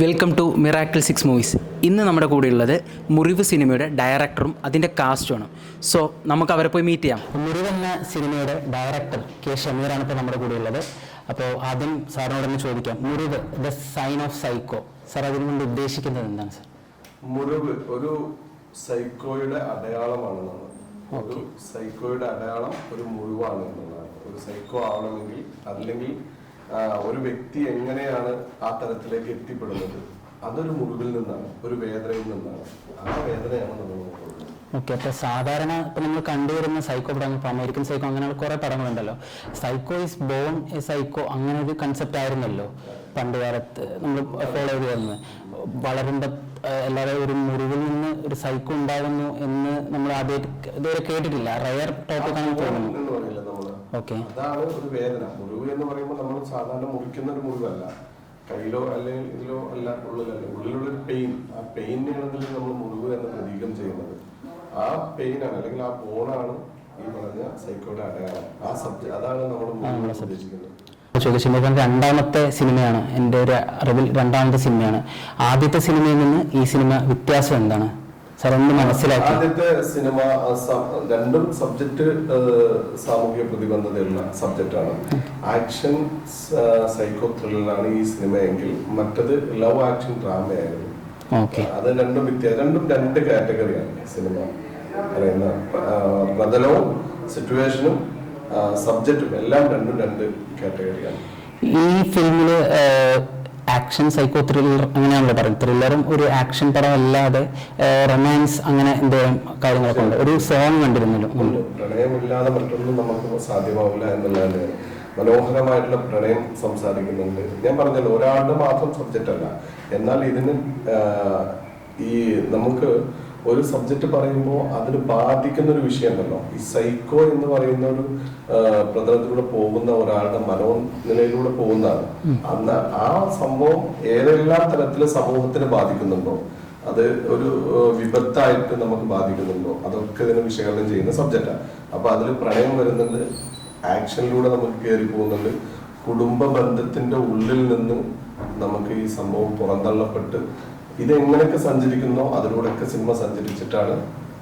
Welcome to miracle 6 movies. ഇന്ന് നമ്മുടെ കൂടെയുള്ളത് മുറിവ് സിനിമയുടെ ഡയറക്ടറും അതിൻ്റെ കാസ്റ്റുമാണ്. സോ നമുക്ക് അവരെ പോയി മീറ്റ് ചെയ്യാം. മുറിവ് എന്ന സിനിമയുടെ ഡയറക്ടർ കെ ഷമീറാണ് ഇപ്പോൾ നമ്മുടെ കൂടെയുള്ളത്. അപ്പോൾ ആദ്യം സാറിനോട് തന്നെ ചോദിക്കാം, മുറിവ് the sign of psycho, sir അതിനുകൊണ്ട് ഉദ്ദേശിക്കുന്നത് എന്താണ് സാർ? മുറിവ് ഒരു സൈക്കോയുടെ അടയാളമാണെന്നാണ്. ഒരു സൈക്കോയുടെ അടയാളം ഒരു മുറിവാണ് എന്നുള്ളതാണ്. ഒരു സൈക്കോ ആവണമെങ്കിൽ അല്ലെങ്കിൽ ഒരു വ്യക്തി എങ്ങനെയാണ് ആ തരത്തിലേക്ക് എത്തിപ്പെടുന്നത്, അതൊരു മുറിവിൽ നിന്നാണ്, ഒരു വേദനയിൽ നിന്നാണ്. ആ വേദനയാണ് നമ്മൾ നോക്കുന്നത്. ഓക്കെ, അപ്പോൾ സാധാരണ ഇപ്പം നമ്മൾ കണ്ടുവരുന്ന സൈക്കോ പടങ്ങൾ, ഇപ്പോൾ അമേരിക്കൻ സൈക്കോ, അങ്ങനെയുള്ള കുറേ പടങ്ങളുണ്ടല്ലോ. Psycho is born a psycho, അങ്ങനെ ഒരു കൺസെപ്റ്റ് ആയിരുന്നല്ലോ പണ്ട് കാലത്ത് നമ്മൾ ഫോളോ ചെയ്ത് വരുന്നത്. വളരുമ്പോൾ എല്ലാവരും ഒരു മുറിവിൽ നിന്ന് ഒരു സൈക്കോ ഉണ്ടാകുന്നു എന്ന് നമ്മൾ ആദ്യമായിട്ട് ഇതുവരെ കേട്ടിട്ടില്ല. റയർ ടോപ്പിക്കാണെന്ന് തോന്നുന്നു. ഓക്കെ, അതാണ് ഒരു വേദന. മുറിവ് എന്ന് പറയുമ്പോൾ നമ്മൾ സാധാരണ മുറിക്കുന്ന ഒരു മുറിവല്ല, കയ്യിലോ അല്ലെങ്കിൽ ഇതിലോ അല്ല, ഉള്ളിലല്ല. ഉള്ളിലുള്ളൊരു പെയിൻ, ആ പെയിനാണെങ്കിൽ നമ്മൾ മുറിവ് എന്ന് പ്രതീകം ചെയ്യുന്നത്. ആ പെയിനാണ് അല്ലെങ്കിൽ ആ ബോണാണ് ഈ പറഞ്ഞ സൈക്കോയുടെ അടയാളം. ആ സബ്ജക്ട് അതാണ് നമ്മൾ ഉദ്ദേശിക്കുന്നത്. ചോദിച്ചിട്ടുണ്ടെങ്കിൽ രണ്ടാമത്തെ സിനിമയാണ്, എൻ്റെ ഒരു അറിവിൽ രണ്ടാമത്തെ സിനിമയാണ്. ആദ്യത്തെ സിനിമയിൽ നിന്ന് ഈ സിനിമ വ്യത്യാസം എന്താണ് സാർ ഒന്ന് മനസ്സിലാക്കി? ആദ്യത്തെ സിനിമ രണ്ടും സബ്ജക്ട് സാമൂഹിക പ്രതിബദ്ധതയുള്ള സബ്ജക്റ്റാണ്. ആക്ഷൻ സൈക്കോ ത്രില്ലറാണ് ഈ സിനിമ എങ്കിൽ മറ്റത് ലവ് ആക്ഷൻ ഡ്രാമയായിരുന്നു. അത് രണ്ടും രണ്ടും രണ്ട് കാറ്റഗറിയാണ് സിനിമ പറയുന്ന. പ്രതലവും സിറ്റുവേഷനും സബ്ജക്റ്റും എല്ലാം രണ്ടും രണ്ട് കാറ്റഗറിയാണ്. ഈ ഫിലിമില് ആക്ഷൻ സൈക്കോ ത്രില്ലർ അങ്ങനെയാണല്ലോ പറയുന്നത്. ത്രില്ലറും ഒരു ആക്ഷൻ പടം അല്ലാതെ റൊമാൻസ് അങ്ങനെ എന്തോരം കാര്യങ്ങളൊക്കെ ഉണ്ട്. ഒരു സോങ് കണ്ടിരുന്നല്ലോ. പ്രണയമില്ലാതെ മറ്റൊന്നും നമുക്ക് സാധ്യമാവില്ല എന്നുള്ളതാണ്. മനോഹരമായിട്ടുള്ള പ്രണയം സംസാരിക്കുന്നുണ്ട്. ഞാൻ പറഞ്ഞല്ലോ, ഒരാളുടെ മാത്രം സബ്ജക്റ്റ് അല്ല. എന്നാൽ ഇതിന് ഈ നമുക്ക് ഒരു സബ്ജക്റ്റ് പറയുമ്പോൾ അതിന് ബാധിക്കുന്ന ഒരു വിഷയം ഉണ്ടല്ലോ. ഈ സൈക്കോ എന്ന് പറയുന്ന ഒരു പ്രതലത്തിലൂടെ പോകുന്ന ഒരാളുടെ മനോനിലയിലൂടെ പോകുന്നതാണ്. അന്ന് ആ സംഭവം ഏതെല്ലാം തരത്തിൽ സമൂഹത്തിന് ബാധിക്കുന്നുണ്ടോ, അത് ഒരു വിപത്തായിട്ട് നമുക്ക് ബാധിക്കുന്നുണ്ടോ, അതൊക്കെ ഇതിനെ വിശകലനം ചെയ്യുന്ന സബ്ജക്റ്റാണ്. അപ്പൊ അതിൽ പ്രണയം വരുന്നുണ്ട്, ആക്ഷനിലൂടെ നമുക്ക് കയറി പോകുന്നുണ്ട്, കുടുംബ ബന്ധത്തിന്റെ ഉള്ളിൽ നിന്ന് നമുക്ക് ഈ സംഭവം പുറന്തള്ളപ്പെട്ട് ഇത് എങ്ങനെയൊക്കെ സഞ്ചരിക്കുന്നോ അതിലൂടെയൊക്കെ സിനിമ സഞ്ചരിച്ചിട്ടാണ്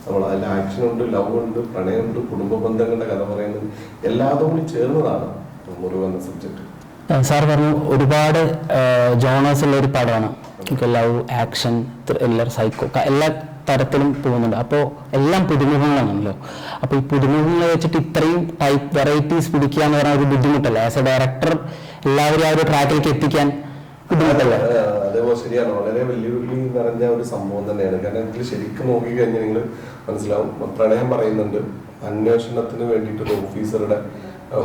നമ്മൾ അതിൽ ആക്ഷൻ ഉണ്ട്, ലവ് ഉണ്ട്, പ്രണയമുണ്ട്, കുടുംബ ബന്ധങ്ങളുടെ കഥ പറയുന്നത്, എല്ലാതും കൂടി ചേർന്നതാണ് മുറിവ് എന്ന സബ്ജക്ട്. സാർ പറഞ്ഞു ഒരുപാട് ജോണേഴ്സ് ഉള്ള ഒരു പടമാണ്. ലവ്, ആക്ഷൻ, ത്രില്ലർ, സൈക്കോ എല്ലാ തരത്തിലും പോകുന്നുണ്ട്. അപ്പോൾ എല്ലാം പുതുമുഖങ്ങളാണല്ലോ. അപ്പോൾ ഈ പുതുമുഖങ്ങളെ വെച്ചിട്ട് ഇത്രയും ടൈപ്പ് വെറൈറ്റീസ് പിടിക്കുക എന്ന് പറഞ്ഞാൽ ഒരു ബുദ്ധിമുട്ടല്ല. ആസ് എ ഡയറക്ടർ എല്ലാവരും ആ ഒരു ട്രാക്കിലേക്ക് എത്തിക്കാൻ ബുദ്ധിമുട്ടല്ലേ? അതേപോലെ ശരിയാണ്, വളരെ വെല്ലുവിളി നിറഞ്ഞ ഒരു സംഭവം തന്നെയാണ്. കാരണം ഇതിൽ ശരിക്കും നോക്കിക്കഴിഞ്ഞാൽ നിങ്ങൾ മനസ്സിലാവും. പ്രണയം പറയുന്നുണ്ട്, അന്വേഷണത്തിന് വേണ്ടിയിട്ട് ഒരു ഓഫീസറുടെ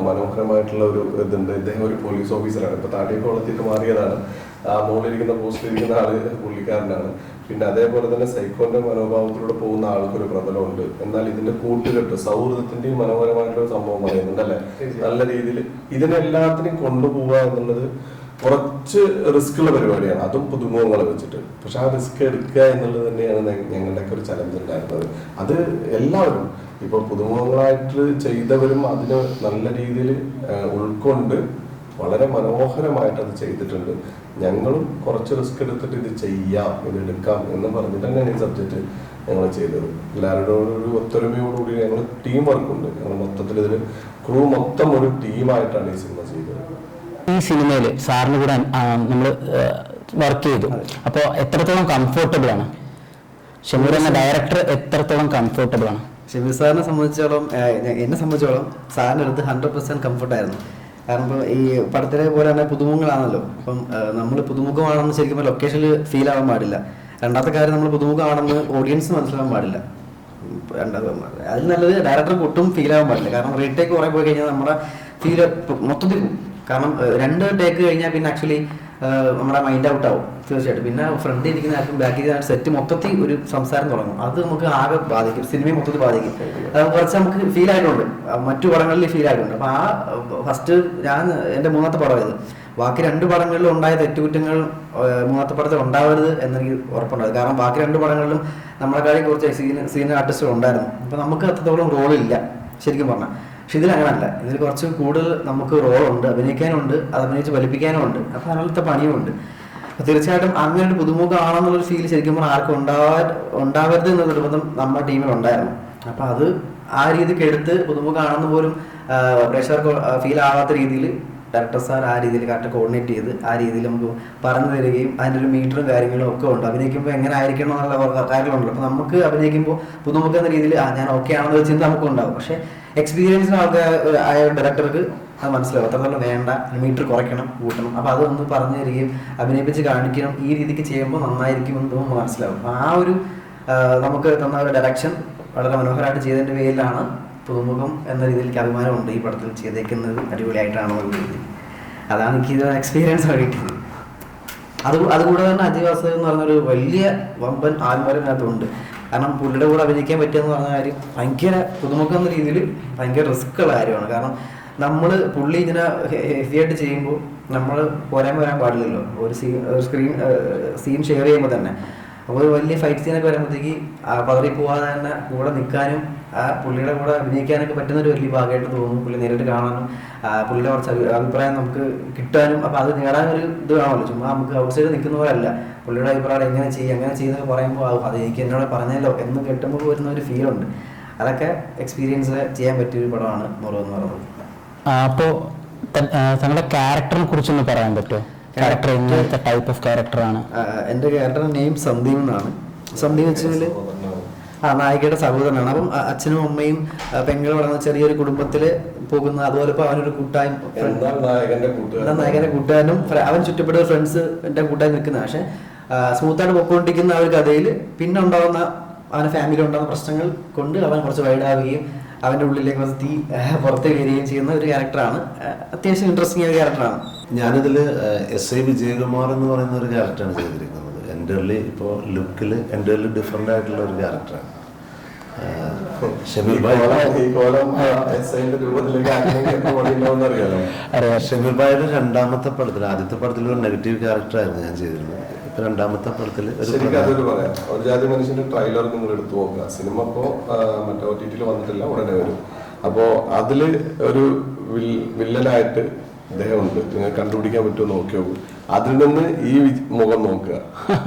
മനോഹരമായിട്ടുള്ള ഒരു ഇതുണ്ട്. ഇദ്ദേഹം ഒരു പോലീസ് ഓഫീസറാണ്. ഇപ്പൊ താടിയൊക്കെ വളർത്തിയിട്ട് മാറിയതാണ്. ആ മുകളിലിരിക്കുന്ന പോസ്റ്റിലിരിക്കുന്ന ആള് പുള്ളിക്കാരനാണ്. പിന്നെ അതേപോലെ തന്നെ സൈക്കോന്റെ മനോഭാവത്തിലൂടെ പോകുന്ന ആൾക്കൊരു പ്രബലമുണ്ട്. എന്നാൽ ഇതിന്റെ കൂട്ടുകെട്ട് സൗഹൃദത്തിന്റെയും മനോഹരമായിട്ടുള്ള ഒരു സംഭവം പറയുന്നുണ്ട് അല്ലെ. നല്ല രീതിയിൽ ഇതിനെല്ലാത്തിനെയും കൊണ്ടുപോവുക എന്നുള്ളത് കുറച്ച് റിസ്ക് ഉള്ള പരിപാടിയാണ്, അതും പുതുമുഖങ്ങളെ വെച്ചിട്ട്. പക്ഷെ ആ റിസ്ക് എടുക്കുക എന്നുള്ളത് തന്നെയാണ് ഞങ്ങളുടെയൊക്കെ ഒരു ചലഞ്ച് ഉണ്ടായിരുന്നത്. അത് എല്ലാവരും ഇപ്പൊ പുതുമുഖങ്ങളായിട്ട് ചെയ്തവരും അതിന് നല്ല രീതിയിൽ ഉൾക്കൊണ്ട് വളരെ മനോഹരമായിട്ട് അത് ചെയ്തിട്ടുണ്ട്. ഞങ്ങളും കുറച്ച് റിസ്ക് എടുത്തിട്ട് ഇത് ചെയ്യാം, ഇത് എടുക്കാം എന്ന് പറഞ്ഞിട്ട് തന്നെയാണ് ഈ സബ്ജക്റ്റ് ഞങ്ങൾ ചെയ്തത്. എല്ലാവരുടെ ഒരു ഒത്തൊരുമയോടുകൂടി ഞങ്ങൾ ടീം വർക്കുണ്ട്. ഞങ്ങൾ മൊത്തത്തിൽ ഇതിൽ ക്രൂ മൊത്തം ഒരു ടീമായിട്ടാണ് ഈ സിനിമ ചെയ്തത്. ഈ സിനിമയിൽ സാറിന് കൂടെ നമ്മൾ വർക്ക് ചെയ്തു. അപ്പോൾ എത്രത്തോളം കംഫർട്ടബിൾ ആണ് ഷമീർ എന്ന ഡയറക്ടർ? എത്രത്തോളം കംഫർട്ടബിൾ ആണ് ഷമീർ സാറിനെ സംബന്ധിച്ചോളം? എന്നെ സംബന്ധിച്ചോളം സാറിൻ്റെ അടുത്ത് 100% കംഫർട്ടായിരുന്നു. കാരണം ഇപ്പോൾ ഈ പടത്തിലെ പോലെ തന്നെ പുതുമുഖങ്ങളാണല്ലോ. അപ്പം നമ്മൾ പുതുമുഖമാണെന്ന് ശരിക്കും ലൊക്കേഷനിൽ ഫീൽ ആവാൻ പാടില്ല. രണ്ടാമത്തെ കാര്യം, നമ്മൾ പുതുമുഖമാണെന്ന് ഓഡിയൻസ് മനസ്സിലാവാൻ പാടില്ല. അതിൽ നല്ലത് ഡയറക്ടർക്ക് ഒട്ടും ഫീൽ ആവാൻ പാടില്ല. കാരണം റീടേക്ക് കുറേ പോയി കഴിഞ്ഞാൽ നമ്മുടെ ഫീൽ മൊത്തത്തിൽ പോകും. കാരണം 2 ടേക്ക് കഴിഞ്ഞാൽ പിന്നെ ആക്ച്വലി നമ്മുടെ മൈൻഡ് ഔട്ട് ആവും തീർച്ചയായിട്ടും. പിന്നെ ഫ്രണ്ടിൽ ഇരിക്കുന്ന ആർക്കും ബാക്കിൽ സെറ്റ് മൊത്തത്തിൽ ഒരു സംസാരം തുടങ്ങും. അത് നമുക്ക് ആകെ ബാധിക്കും, സിനിമയെ മൊത്തത്തിൽ ബാധിക്കും. അത് കുറച്ച് നമുക്ക് ഫീൽ ആയിട്ടുണ്ട്, മറ്റു പടങ്ങളിൽ ഫീൽ ആയിട്ടുണ്ട്. അപ്പോൾ ആ ഫസ്റ്റ് ഞാൻ എൻ്റെ 3ാമത്തെ പടമായത്. ബാക്കി 2 പടങ്ങളിലും ഉണ്ടായ തെറ്റുകുറ്റങ്ങൾ 3ാമത്തെ പടത്തിൽ ഉണ്ടാവരുത് എന്നെനിക്ക് ഉറപ്പുണ്ടായത്. കാരണം ബാക്കി 2 പടങ്ങളിലും നമ്മളെക്കാളും കുറച്ച് സീനിയർ ആർട്ടിസ്റ്റുകൾ ഉണ്ടായിരുന്നു. അപ്പോൾ നമുക്ക് അത്രത്തോളം റോളില്ല ശരിക്കും പറഞ്ഞാൽ. പക്ഷെ ഇതിലങ്ങനല്ല. ഇതിൽ കുറച്ച് കൂടുതൽ നമുക്ക് റോളുണ്ട്, അഭിനയിക്കാനുണ്ട്, അത് അഭിനയിച്ച് ഫലിപ്പിക്കാനും ഉണ്ട്. അപ്പോൾ അതിനകത്തെ പണിയും ഉണ്ട്. അപ്പോൾ തീർച്ചയായിട്ടും അങ്ങനെ ഒരു പുതുമുഖമാണെന്നുള്ളൊരു ഫീൽ ശരിക്കും പറഞ്ഞാൽ ആർക്കും ഉണ്ടാവരുത് എന്നുള്ള നിർബന്ധം നമ്മുടെ ടീമിൽ ഉണ്ടായിരുന്നു. അപ്പോൾ അത് ആ രീതിക്ക് എടുത്ത് പുതുമുഖമാണെന്ന് പോലും പ്രേക്ഷകർക്ക് ഫീൽ ആവാത്ത രീതിയിൽ ഡയറക്ടർ സാർ ആ രീതിയിൽ കറക്റ്റ് കോർഡിനേറ്റ് ചെയ്ത് ആ രീതിയിൽ നമുക്ക് പറഞ്ഞു തരികയും അതിൻ്റെ ഒരു മീറ്ററും കാര്യങ്ങളും ഒക്കെ ഉണ്ട്. അഭിനയിക്കുമ്പോൾ എങ്ങനെ ആയിരിക്കണം എന്നുള്ള കാര്യങ്ങളുണ്ടല്ലോ. അപ്പോൾ നമുക്ക് അഭിനയിക്കുമ്പോൾ പുതുമുഖം എന്ന രീതിയിൽ ഞാൻ ഓക്കെ ആണെന്ന് ചിന്ത നമുക്കും ഉണ്ടാവും. പക്ഷേ എക്സ്പീരിയൻസിന് ആയ ഡയറക്ടർക്ക് അത് മനസ്സിലാവും, അത്രത്തോളം വേണ്ട, മീറ്റർ കുറയ്ക്കണം, കൂട്ടണം. അപ്പോൾ അതൊന്ന് പറഞ്ഞു തരികയും അഭിനയിപ്പിച്ച് കാണിക്കണം, ഈ രീതിക്ക് ചെയ്യുമ്പോൾ നന്നായിരിക്കുമെന്ന് നമുക്ക് മനസ്സിലാവും. ആ ഒരു നമുക്ക് തന്ന ഒരു ഡയറക്ഷൻ വളരെ മനോഹരമായിട്ട് ചെയ്തതിൻ്റെ പേരിലാണ് പുതുമുഖം എന്ന രീതിയിലേക്ക് അഭിമാനമുണ്ട് ഈ പടത്തിൽ ചെയ്തേക്കുന്നത് അടിപൊളിയായിട്ടാണെന്നുള്ള രീതി. അതാണ് എനിക്ക് ഇത് എക്സ്പീരിയൻസ് കിട്ടിയത്. അതുകൂടെ തന്നെ അജയ് വാസുദേവ് എന്ന് പറഞ്ഞൊരു വലിയ വമ്പൻ ആത്മരത്തിനകത്തുണ്ട്. കാരണം പുള്ളിയുടെ കൂടെ അഭിനയിക്കാൻ പറ്റുമെന്ന് പറഞ്ഞ കാര്യം ഭയങ്കര പുതുമുഖം എന്ന രീതിയിൽ ഭയങ്കര റിസ്ക് ഉള്ള കാര്യമാണ്. കാരണം പുള്ളി ഇതിനെ ഹെവിയായിട്ട് ചെയ്യുമ്പോൾ നമ്മൾ വരാൻ പാടില്ലല്ലോ. ഒരു സീൻ ഷെയർ ചെയ്യുമ്പോൾ തന്നെ അപ്പോൾ ഒരു വലിയ ഫൈറ്റ് സീനൊക്കെ വരുമ്പോഴത്തേക്ക് പതറി പോവാതെ തന്നെ കൂടെ നിൽക്കാനും ആ പുള്ളിയുടെ കൂടെ അഭിനയിക്കാനൊക്കെ പറ്റുന്ന ഒരു വലിയ ഭാഗമായിട്ട് തോന്നുന്നു. പുള്ളി നേരിട്ട് കാണാനും പുള്ളിയുടെ കുറച്ച് അഭിപ്രായം നമുക്ക് കിട്ടാനും, അപ്പോൾ അത് നേടാനൊരു ഇത് കാണുമല്ലോ. ചുമ്മാ നമുക്ക് ഔട്ട് സൈഡ് നിൽക്കുന്ന പോലല്ല, പുള്ളിയുടെ അഭിപ്രായം എങ്ങനെ ചെയ്യുന്നൊക്കെ പറയുമ്പോൾ അത് എനിക്ക് എന്നോട് പറഞ്ഞല്ലോ എന്ന് കേട്ടുമ്പോൾ വരുന്ന ഒരു ഫീലുണ്ട്. അതൊക്കെ എക്സ്പീരിയൻസ് ചെയ്യാൻ പറ്റിയൊരു പടമാണ് മുറു എന്ന് പറയുന്നത്. അപ്പോൾ തങ്ങളുടെ ക്യാരക്ടറിനെ കുറിച്ചൊന്ന് പറയാൻ പറ്റുമോ? ക്യാരക്ടർ എങ്ങനത്തെ ടൈപ്പ് ഓഫ് ക്യാരക്ടറാണ്? എൻ്റെ ക്യാരക്ടറിൻ്റെ നെയിം സന്ദീപ് എന്നാണ്. സന്ദീപ് വെച്ചാൽ നായികയുടെ സഹോദരനാണ്. അപ്പം അച്ഛനും അമ്മയും പെങ്ങളും വളർന്ന ചെറിയൊരു കുടുംബത്തിൽ പോകുന്ന, അതുപോലെ ഇപ്പോൾ അവനൊരു കൂട്ടായും നായകന്റെ കൂട്ടുകാരനും അവൻ ചുറ്റപ്പെടുന്ന ഫ്രണ്ട്സ് എൻ്റെ കൂട്ടായി നിൽക്കുന്ന, പക്ഷെ സ്മൂത്തായിട്ട് പൊക്കോണ്ടിരിക്കുന്ന ആ ഒരു കഥയിൽ പിന്നെ ഉണ്ടാകുന്ന അവൻ്റെ ഫാമിലി ഉണ്ടാകുന്ന പ്രശ്നങ്ങൾ കൊണ്ട് അവൻ കുറച്ച് വൈഡാവുകയും അവൻ്റെ ഉള്ളിലേക്ക് കുറച്ച് തീ പുറത്ത് വരികയും ചെയ്യുന്ന ഒരു ക്യാരക്ടറാണ്. അത്യാവശ്യം ഇൻട്രസ്റ്റിംഗ് ആയ ക്യാരക്ടറാണ്. ഞാനിതിൽ SI വിജയകുമാർ എന്ന് പറയുന്ന ഒരു ക്യാരക്ടറാണ് ചെയ്തിരിക്കുന്നത്. എൻ്റെ ഇപ്പോൾ ലുക്കിൽ എൻ്റെ ഡിഫറെൻ്റ് ആയിട്ടുള്ള ഒരു ക്യാരക്ടറാണ്. ഷമീർ ഭായിയുടെ രണ്ടാമത്തെ പടത്തിൽ, ആദ്യത്തെ പടത്തിൽ ഒരു നെഗറ്റീവ് ക്യാരക്ടറായിരുന്നു ഞാൻ ചെയ്തിരുന്നത്. ഇപ്പൊ രണ്ടാമത്തെ പടത്തിൽ ഒരു ജാതി മനുഷ്യന്റെ ട്രailer നിങ്ങൾ എടുത്തു നോക്കുക. സിനിമ ഇപ്പോ മറ്റേ OTT വന്നിട്ടില്ല, ഉടനെ വരും. അപ്പോ അതില് ഒരു വില്ലനായിട്ട് അദ്ദേഹമുണ്ട്. നിങ്ങൾ കണ്ടുപിടിക്കാൻ പറ്റുമോ നോക്കി നോക്കൂ. അതിൽ നിന്ന് ഈ മുഖം നോക്കുക,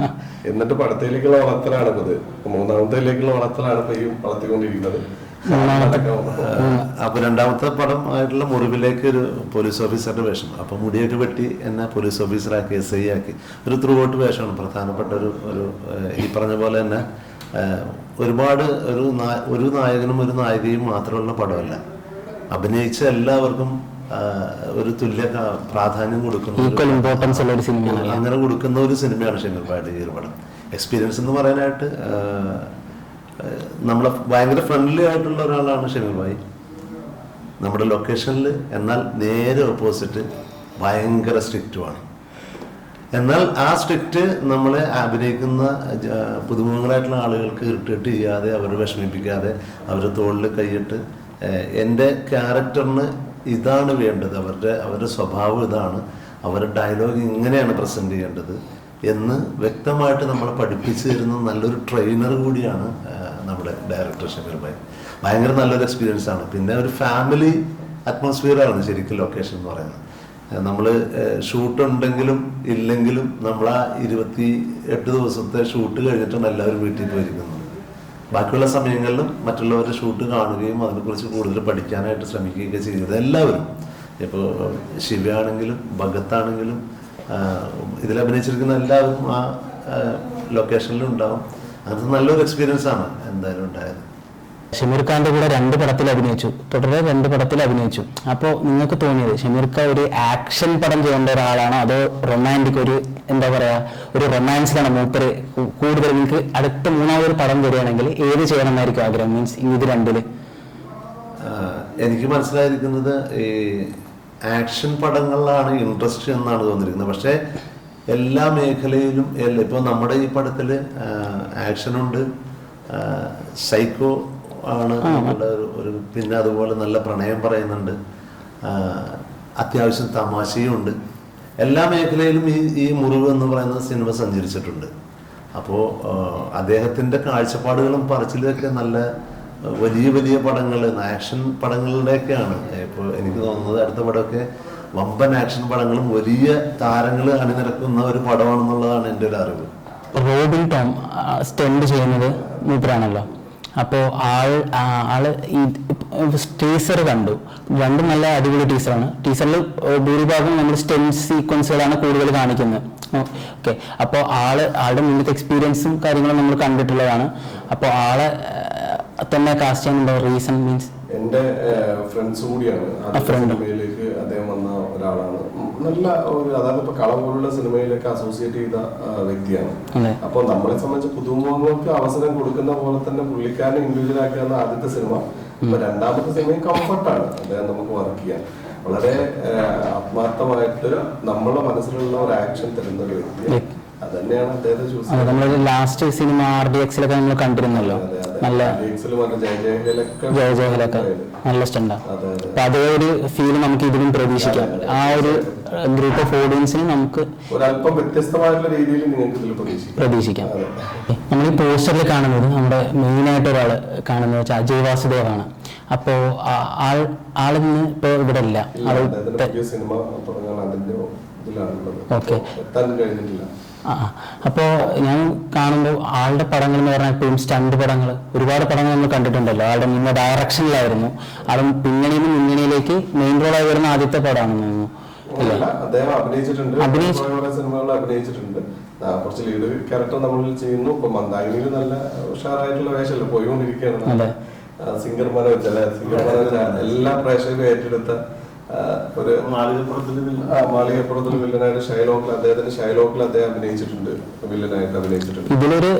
എന്നിട്ട് പടത്തിലേക്കുള്ള വളർത്തലാണ് ഇത്. മൂന്നാമത്തേക്കുള്ള വളർത്തലാണ് ഇപ്പൊ ഈ വളർത്തിക്കൊണ്ടിരിക്കുന്നത്. അപ്പൊ രണ്ടാമത്തെ പടം ആയിട്ടുള്ള മുറിവിലേക്ക് ഒരു പോലീസ് ഓഫീസറുടെ വേഷം. അപ്പൊ മുടിയൊക്കെ വെട്ടി എന്നെ പോലീസ് ഓഫീസറാക്കി, SI ആക്കി. ഒരു ത്രൂ ഔട്ട് വേഷമാണ്. പ്രധാനപ്പെട്ട ഒരു ഈ പറഞ്ഞ പോലെ തന്നെ ഒരുപാട് ഒരു നായകനും ഒരു നായികയും മാത്രമുള്ള പടമല്ല. അഭിനയിച്ച എല്ലാവർക്കും ഒരു തുല്യ പ്രാധാന്യം കൊടുക്കുന്ന, അങ്ങനെ കൊടുക്കുന്ന ഒരു സിനിമയാണ് ഷമീർ ഭായിയുടെ ഈ ഒരു പടം. എക്സ്പീരിയൻസ് എന്ന് പറയാനായിട്ട് നമ്മളെ ഭയങ്കര ഫ്രണ്ട്ലി ആയിട്ടുള്ള ഒരാളാണ് ഷമീർ ഭായി നമ്മുടെ ലൊക്കേഷനിൽ. എന്നാൽ നേരെ ഓപ്പോസിറ്റ് ഭയങ്കര സ്ട്രിക്റ്റുമാണ്. എന്നാൽ ആ സ്ട്രിക്റ്റ് നമ്മളെ അഭിനയിക്കുന്ന പുതുമുഖങ്ങളായിട്ടുള്ള ആളുകൾക്ക് ഇറിറ്റേറ്റ് ചെയ്യാതെ, അവരെ വിഷമിപ്പിക്കാതെ, അവരുടെ തോളിൽ കൈയിട്ട് എൻ്റെ ക്യാരക്ടറിന് ഇതാണ് വേണ്ടത്, അവരുടെ സ്വഭാവം ഇതാണ്, അവരുടെ ഡയലോഗ് ഇങ്ങനെയാണ് പ്രസൻറ്റ് ചെയ്യേണ്ടത് എന്ന് വ്യക്തമായിട്ട് നമ്മളെ പഠിപ്പിച്ചു തരുന്ന നല്ലൊരു ട്രെയിനർ കൂടിയാണ് നമ്മുടെ ഡയറക്ടർ ഷമീർ ഭായി. ഭയങ്കര നല്ലൊരു എക്സ്പീരിയൻസ് ആണ്. പിന്നെ ഒരു ഫാമിലി അറ്റ്മോസ്ഫിയറാണ് ശരിക്കും ലൊക്കേഷൻ എന്ന് പറയുന്നത്. നമ്മൾ ഷൂട്ട് ഉണ്ടെങ്കിലും ഇല്ലെങ്കിലും നമ്മൾ ആ 28 ദിവസത്തെ ഷൂട്ട് കഴിഞ്ഞിട്ടാണ് എല്ലാവരും വീട്ടിൽ പോയിരിക്കുന്നത്. ബാക്കിയുള്ള സമയങ്ങളിലും മറ്റുള്ളവരുടെ ഷൂട്ട് കാണുകയും അതിനെക്കുറിച്ച് കൂടുതൽ പഠിക്കാനായിട്ട് ശ്രമിക്കുകയൊക്കെ ചെയ്യുന്നത് എല്ലാവരും. ഇപ്പോൾ ശിവയാണെങ്കിലും ഭഗത്താണെങ്കിലും ഇതിൽ അഭിനയിച്ചിരിക്കുന്ന എല്ലാവരും ആ ലൊക്കേഷനിലും ഉണ്ടാവും. അങ്ങനത്തെ നല്ലൊരു എക്സ്പീരിയൻസ് ആണ് എന്തായാലും ഉണ്ടായത്. ഷമീർ ഖാന്റെ കൂടെ 2 പടത്തിൽ അഭിനയിച്ചു, തുടരെ 2 പടത്തിൽ അഭിനയിച്ചു. അപ്പോൾ നിങ്ങൾക്ക് തോന്നിയത് ഷമീർ ഖാൻ ഒരു ആക്ഷൻ പടം ചെയ്യേണ്ട ഒരാളാണോ, അതോ റൊമാൻറ്റിക് ഒരു എന്താ പറയാ ഒരു റൊമാൻസിലാണ് മൂപ്പര് കൂടുതൽ? നിങ്ങൾക്ക് അടുത്ത 3ാമതൊരു പടം വരികയാണെങ്കിൽ ഏത് ചെയ്യണമെന്നായിരിക്കും ആഗ്രഹം? മീൻസ് ഇത് 2-ല് എനിക്ക് മനസ്സിലായിരിക്കുന്നത് ഈ ആക്ഷൻ പടങ്ങളിലാണ് ഇൻട്രസ്റ്റ് എന്നാണ് തോന്നിയിരിക്കുന്നത്. പക്ഷേ എല്ലാ മേഖലയിലും ഇപ്പോൾ നമ്മുടെ ഈ പടത്തിൽ ആക്ഷനുണ്ട്, സൈക്കോ ആണ് ഒരു, പിന്നെ അതുപോലെ നല്ല പ്രണയം പറയുന്നുണ്ട്, അത്യാവശ്യം തമാശയും ഉണ്ട്. എല്ലാ മേഖലയിലും ഈ മുറിവ് എന്ന് പറയുന്ന സിനിമ സഞ്ചരിച്ചിട്ടുണ്ട്. അപ്പോൾ അദ്ദേഹത്തിൻ്റെ കാഴ്ചപ്പാടുകളും പറച്ചിലൊക്കെ നല്ല വലിയ വലിയ പടങ്ങൾ, ആക്ഷൻ പടങ്ങളുടെയൊക്കെയാണ്. ഇപ്പോൾ എനിക്ക് തോന്നുന്നത് അടുത്ത പടമൊക്കെ വമ്പൻ ആക്ഷൻ പടങ്ങളും വലിയ താരങ്ങൾ അണിനിരക്കുന്ന ഒരു പടമാണെന്നുള്ളതാണ് എൻ്റെ ഒരു അറിവ്. റോബിൻ ടോം സ്റ്റെൻഡ് ചെയ്യുന്നത് മൂപ്പരാണല്ലോ. അപ്പോൾ ആള് ഈ ടീസർ കണ്ടു, രണ്ടും നല്ല അടിപൊളി ടീസറാണ്. ടീസറിൽ ഭൂരിഭാഗം നമ്മൾ സ്റ്റെൻഡ് സീക്വൻസുകളാണ് കൂടുതൽ കാണിക്കുന്നത്. ഓക്കെ, അപ്പോൾ ആളുടെ മുന്നത്തെ എക്സ്പീരിയൻസും കാര്യങ്ങളും നമ്മൾ കണ്ടിട്ടുള്ളതാണ്. അപ്പോൾ ആളെ തന്നെ കാസ്റ്റ് ചെയ്യാനുള്ള റീസൺ മീൻസ് എന്റെ ഫ്രണ്ട്സ് കൂടിയാണ്. സിനിമയിലേക്ക് അദ്ദേഹം വന്ന ഒരാളാണ്. നല്ല ഒരു അതായത് ഇപ്പൊ കള പോലുള്ള സിനിമയിലൊക്കെ അസോസിയേറ്റ് ചെയ്ത വ്യക്തിയാണ്. അപ്പൊ നമ്മളെ സംബന്ധിച്ച് പുതുമുഖങ്ങൾക്ക് അവസരം കൊടുക്കുന്ന പോലെ തന്നെ പുള്ളിക്കാരനെ ഇൻഡിവിജ്വൽ ആക്കിയാണ് ആദ്യത്തെ സിനിമ. ഇപ്പൊ രണ്ടാമത്തെ സിനിമയും കംഫർട്ടാണ് അദ്ദേഹം നമുക്ക് വർക്ക് ചെയ്യാൻ. വളരെ ആത്മാർത്ഥമായിട്ട് നമ്മളുടെ മനസ്സിലുള്ള ഒരു ആക്ഷൻ തരുന്ന ഒരു വ്യക്തി. അത് തന്നെയാണ് അദ്ദേഹത്തെ ചൂസ് ചെയ്യുന്നത്. നമ്മളൊരു ലാസ്റ്റ് സിനിമ RDXലൊക്കെ നമ്മൾ കണ്ടിരുന്നല്ലോ, നല്ല ജയജയലൊക്കെ നല്ല സ്റ്റണ്ടാ. അപ്പൊ അതേ ഒരു ഫീൽ നമുക്ക് ഇതിലും പ്രതീക്ഷിക്കാം. ആ ഒരു ഗ്രൂപ്പ് ഓഫ് ഓഡിയൻസിന് നമുക്ക് ഒരല്പം വ്യത്യസ്തമായിട്ടുള്ള രീതിയിൽ നിങ്ങൾക്ക് ഇതിൽ പ്രതീക്ഷിക്കാം. നമ്മൾ ഈ പോസ്റ്ററിൽ കാണുന്നത് നമ്മുടെ മെയിനായിട്ട് ഒരാൾ കാണുന്നത് വെച്ചാൽ അജയ് വാസുദേവാണ്. അപ്പോൾ ആളിന്ന് ഇപ്പൊ ഇവിടെ ഇല്ല. സിനിമ തുടങ്ങാൻ അതിന്റെ ഓക്കെ, എത്താൻ കഴിഞ്ഞിട്ടില്ല. അപ്പോൾ ഞാൻ കാണുമ്പോൾ ആളുടെ പടങ്ങൾ എന്ന് പറഞ്ഞാൽ എപ്പോഴും സ്റ്റണ്ട് പടങ്ങൾ, ഒരുപാട് പടങ്ങൾ നമ്മൾ കണ്ടിട്ടുണ്ടല്ലോ. ആളുടെ മുന്നേ ഡയറക്ഷനിലായിരുന്നു. ആളും പിന്നണിയിൽ നിന്ന് മുന്നണിയിലേക്ക് മെയിൻ റോളായി വരുന്ന ആദ്യത്തെ പടമാണെന്ന് തോന്നുന്നു. അദ്ദേഹം അഭിനയിച്ചിട്ടുണ്ട്, സിനിമകളിൽ അഭിനയിച്ചിട്ടുണ്ട്. കുറച്ച് ലീഡ് ക്യാരക്ടർ നമ്മൾ ചെയ്യുന്നു. ഇപ്പൊ മന്ദാകിനിയിൽ നല്ല ഉഷാറായിട്ടുള്ള വേഷമല്ല പോയിക്കൊണ്ടിരിക്കുകയാണ്. സിംഗർ മനോജ് അല്ലെ, സിംഗർ മനോജ് എല്ലാ പ്രേക്ഷകരും ഏറ്റെടുത്ത ഒരു മാളികപ്പുറത്തിൽ വില്ലനായിട്ട് ഷൈലോക്കിൽ അദ്ദേഹം അഭിനയിച്ചിട്ടുണ്ട്. വില്ലനായിട്ട് അഭിനയിച്ചിട്ടുണ്ട്. ഇതിലൊരു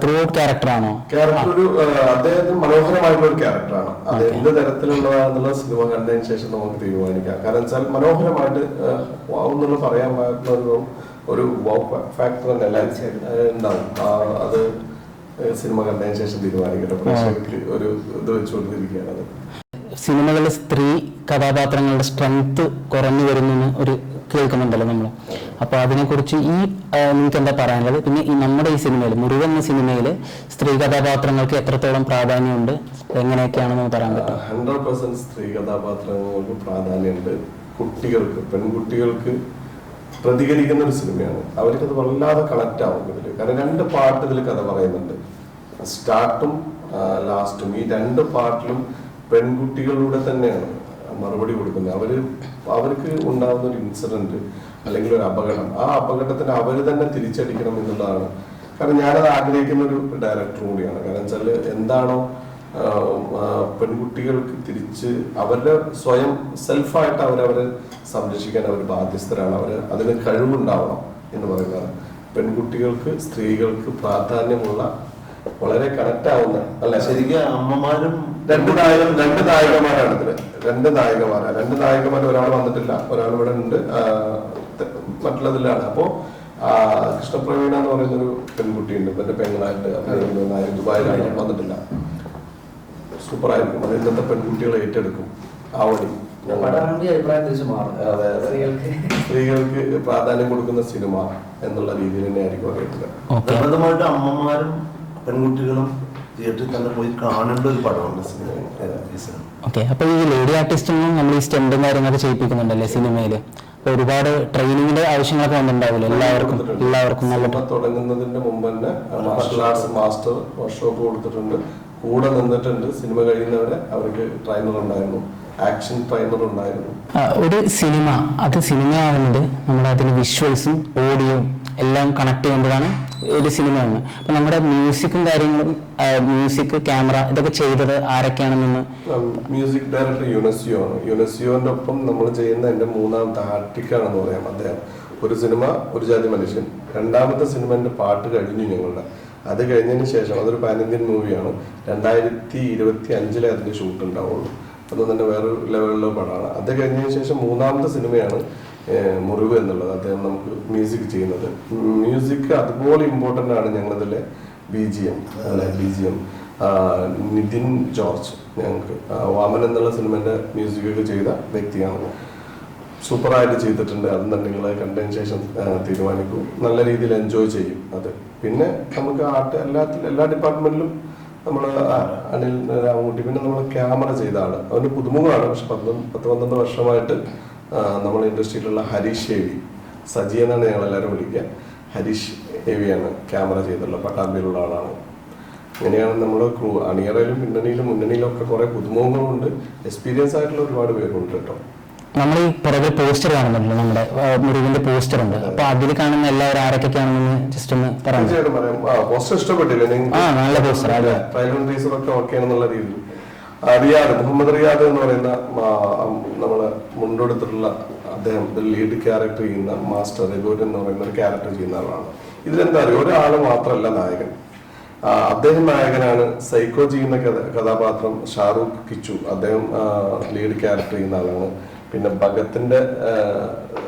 ത്രൂ ഔട്ട് ക്യാരക്ടറാണോ? ക്യാരക്ടർ ഒരു അദ്ദേഹത്തിന് മനോഹരമായിട്ടുള്ള ഒരു ക്യാരക്ടറാണ്. അത് എന്ത് തരത്തിലുള്ളതാണെന്നുള്ള സിനിമ കണ്ടതിന് ശേഷം നമുക്ക് തീരുമാനിക്കാം. കാരണം വെച്ചാൽ മനോഹരമായിട്ട് എന്നുള്ള പറയാൻ പറ്റുന്ന ഒരു ഫാക്ടർ തന്നെ ഉണ്ടാവും. അത് സിനിമ കണ്ടതിന് ശേഷം തീരുമാനിക്കട്ടെ. പ്രേക്ഷകർക്ക് ഒരു ഇത് വെച്ചുകൊണ്ടിരിക്കുകയാണ്. അത് സിനിമകളിൽ സ്ത്രീ കഥാപാത്രങ്ങളുടെ സ്ട്രെങ്ത് കുറഞ്ഞു വരുന്നെന്ന് ഒരു കേൾക്കുന്നുണ്ടല്ലോ നമ്മൾ. അപ്പോൾ അതിനെക്കുറിച്ച് നിങ്ങൾക്ക് എന്താ പറയാനുള്ളത്? പിന്നെ ഈ നമ്മുടെ ഈ സിനിമയിൽ മുറിവ് എന്ന സിനിമയിൽ സ്ത്രീ കഥാപാത്രങ്ങൾക്ക് എത്രത്തോളം പ്രാധാന്യമുണ്ട്, എങ്ങനെയൊക്കെയാണെന്ന് പറയാൻ പറ്റും? 100% സ്ത്രീ കഥാപാത്രങ്ങൾക്ക് പ്രാധാന്യമുണ്ട്. പെൺകുട്ടികൾക്ക് പ്രതികരിക്കുന്ന ഒരു സിനിമയാണ്. അവർക്കത് വല്ലാതെ കണക്ട് ആവും ഇതിൽ. കാരണം 2 പാർട്ട് ഇതിൽ കഥ പറയുന്നുണ്ട്. സ്റ്റാർട്ടും ലാസ്റ്റും ഈ 2 പാർട്ടിലും പെൺകുട്ടികളിലൂടെ തന്നെയാണ് മറുപടി കൊടുക്കുന്നത്. അവർക്ക് ഉണ്ടാകുന്ന ഒരു ഇൻസിഡന്റ് അല്ലെങ്കിൽ ഒരു അപകടം, ആ അപകടത്തിന് അവർ തന്നെ തിരിച്ചടിക്കണം എന്നുള്ളതാണ്. കാരണം ഞാനത് ആഗ്രഹിക്കുന്ന ഒരു ഡയറക്ടർ കൂടിയാണ്. കാരണം വെച്ചാൽ എന്താണോ പെൺകുട്ടികൾക്ക് തിരിച്ച് അവരുടെ സ്വയം സെൽഫായിട്ട് അവരവരെ സംരക്ഷിക്കാൻ അവർ ബാധ്യസ്ഥരാണ്. അതിന് കഴിവുണ്ടാവണം എന്ന് പറയുന്നത്. പെൺകുട്ടികൾക്ക് സ്ത്രീകൾക്ക് പ്രാധാന്യമുള്ള വളരെ കണക്ട് ആവുന്ന അല്ല. ശരിക്കും അമ്മമാരും 2 നായികമാരാണ് ഇതില്. 2 നായികമാർ ഒരാൾ വന്നിട്ടില്ല, ഒരാൾ ഇവിടെ ഉണ്ട്, മറ്റുള്ളതിലാണ്. അപ്പോ കൃഷ്ണപ്രവീണ എന്ന് പറയുന്ന ഒരു പെൺകുട്ടിയുണ്ട്, എന്റെ പെങ്ങളായിട്ട് ദുബായിലാണ്, വന്നിട്ടില്ല. സൂപ്പർ ആയിരിക്കും. അത് ഇന്നത്തെ പെൺകുട്ടികളെ ഏറ്റെടുക്കും. ആവണി സ്ത്രീകൾക്ക് പ്രാധാന്യം കൊടുക്കുന്ന സിനിമ എന്നുള്ള രീതിയിൽ തന്നെ ആയിരിക്കും അറിയപ്പെടുക. അമ്മമാരും പെൺകുട്ടികളും തിയേറ്ററിൽ തന്നെ പോയി കാണേണ്ട ഒരു പടമാണ് സിനിമ. ഓക്കെ, അപ്പൊ ഈ ലേഡി ആർട്ടിസ്റ്റിനും നമ്മൾ ഈ സ്റ്റണ്ടും കാര്യങ്ങളൊക്കെ ചെയ്യിപ്പിക്കുന്നുണ്ടല്ലേ സിനിമയിൽ? ഒരുപാട് ട്രെയിനിങ്ങിന്റെ ആവശ്യങ്ങളൊക്കെ വന്നിട്ടുണ്ടാവില്ല എല്ലാവർക്കും നല്ല തുടങ്ങുന്നതിന്റെ മുമ്പ് തന്നെ മാർഷൽ ആർട്സ് മാസ്റ്റർ വർക്ക്ഷോപ്പ് കൊടുത്തിട്ടുണ്ട്, കൂടെ നിന്നിട്ടുണ്ട്. സിനിമ കഴിയുന്നവരെ അവർക്ക് ട്രെയിനർ ഉണ്ടായിരുന്നു, ആക്ഷൻ ട്രെയിനർ ഉണ്ടായിരുന്നു. ഒരു സിനിമ അത് സിനിമയാവുന്നത് നമ്മൾ അതിന് വിഷ്വൽസും ഓഡിയോയും എല്ലാം കണക്ട് ചെയ്യുമ്പോഴാണ് ഒരു സിനിമയാണ്. അപ്പൊ നമ്മുടെ മ്യൂസിക്കും കാര്യങ്ങളും, മ്യൂസിക്, ക്യാമറ ഇതൊക്കെ ചെയ്തത് ആരൊക്കെയാണെന്ന്? മ്യൂസിക് ഡയറക്ടർ യുനെസ്യോ ആണ്. യുനെസ്യോന്റെ ഒപ്പം നമ്മൾ ചെയ്യുന്ന എന്റെ 3ാമത്തെ ആർട്ടിക്കാണെന്ന് പറയാം അദ്ദേഹം. ഒരു സിനിമ ഒരു ജാതി മനുഷ്യൻ, 2ാമത്തെ സിനിമന്റെ പാട്ട് കഴിഞ്ഞു ഞങ്ങളുടെ. അത് കഴിഞ്ഞതിന് ശേഷം അതൊരു പാൻ ഇന്ത്യൻ മൂവിയാണ്. 2025 അതിന്റെ ഷൂട്ട് ഉണ്ടാവുള്ളൂ. അതുകൊണ്ട് തന്നെ വേറൊരു ലെവലിലുള്ള പടമാണ്. അത് കഴിഞ്ഞതിന് ശേഷം 3ാമത്തെ സിനിമയാണ് മുറിവ് എന്നുള്ളത്. അദ്ദേഹം നമുക്ക് മ്യൂസിക് ചെയ്യുന്നത്. മ്യൂസിക് അതുപോലെ ഇമ്പോർട്ടൻ്റ് ആണ് ഞങ്ങളതിലെ BGM. നിതിൻ ജോർജ് ഞങ്ങൾക്ക് വാമൻ എന്നുള്ള സിനിമന്റെ മ്യൂസിക് ഒക്കെ ചെയ്ത വ്യക്തിയാണ്. സൂപ്പറായിട്ട് ചെയ്തിട്ടുണ്ട്. അത് തന്നെ നിങ്ങളെ കണ്ടതിന് ശേഷം തീരുമാനിക്കൂ. നല്ല രീതിയിൽ എൻജോയ് ചെയ്യും അത്. പിന്നെ നമുക്ക് എല്ലാ ഡിപ്പാർട്ട്മെന്റിലും നമ്മൾ അനിൽ രാമൻകുട്ടി, പിന്നെ നമ്മൾ ക്യാമറ ചെയ്ത ആള്, അവന് പുതുമുഖമാണ്. പക്ഷെ 10-12 വർഷമായിട്ട് നമ്മുടെ ഇൻഡസ്ട്രിയിലുള്ള ഹരീഷ് ഹേവി, സജി എന്നാണ് ഞങ്ങളെല്ലാവരും വിളിക്കുക. ഹരീഷ് ഹേവിയാണ് ക്യാമറ ചെയ്തിട്ടുള്ള, പട്ടാമ്പിയിലുള്ള ആളാണ്. ഇങ്ങനെയാണ് നമ്മുടെ ക്രൂ. അണിയറയിലും മുന്നണിയിലും ഒക്കെ കുറേ പുതുമുഖങ്ങളുണ്ട്, എക്സ്പീരിയൻസ് ആയിട്ടുള്ള ഒരുപാട് പേരുണ്ട് കേട്ടോ. നമ്മൾ ഈ പുറകെ പോസ്റ്റർ കാണുന്നുണ്ടല്ലോ, നമ്മുടെ മുരുകന്റെ പോസ്റ്റർ ഉണ്ട്. അപ്പൊ അതിൽ കാണുന്ന എല്ലാവരും ആരൊക്കെയാണെന്ന് ജസ്റ്റ് ഒന്ന് പറയാം. തീർച്ചയായിട്ടും പറയാം. പോസ്റ്റർ ഇഷ്ടപ്പെട്ടില്ലേ നിങ്ങൾക്ക്? നല്ല പോസ്റ്റർ. ട്രയലും ടീസറൊക്കെ ഓക്കെ ആണെന്നുള്ള രീതിയിൽ. റിയാദ്, മുഹമ്മദ് റിയാദ് എന്ന് പറയുന്ന നമ്മള് മുണ്ടെടുത്തിട്ടുള്ള അദ്ദേഹം ലീഡ് ക്യാരക്ടർ ചെയ്യുന്ന മാസ്റ്റർ രഘുവരൻ എന്ന് പറയുന്ന ഒരു ക്യാരക്ടർ ചെയ്യുന്ന ആളാണ്. ഇതിലെന്താ അറിയോ, ഒരാള് മാത്രമല്ല നായകൻ. അദ്ദേഹം നായകനാണ്. സൈക്കോ ചെയ്യുന്ന കഥാപാത്രം ഷാറൂഖ് കിച്ചു, അദ്ദേഹം ലീഡ് ക്യാരക്ടർ ചെയ്യുന്ന ആളാണ്. പിന്നെ ഭഗത്തിന്റെ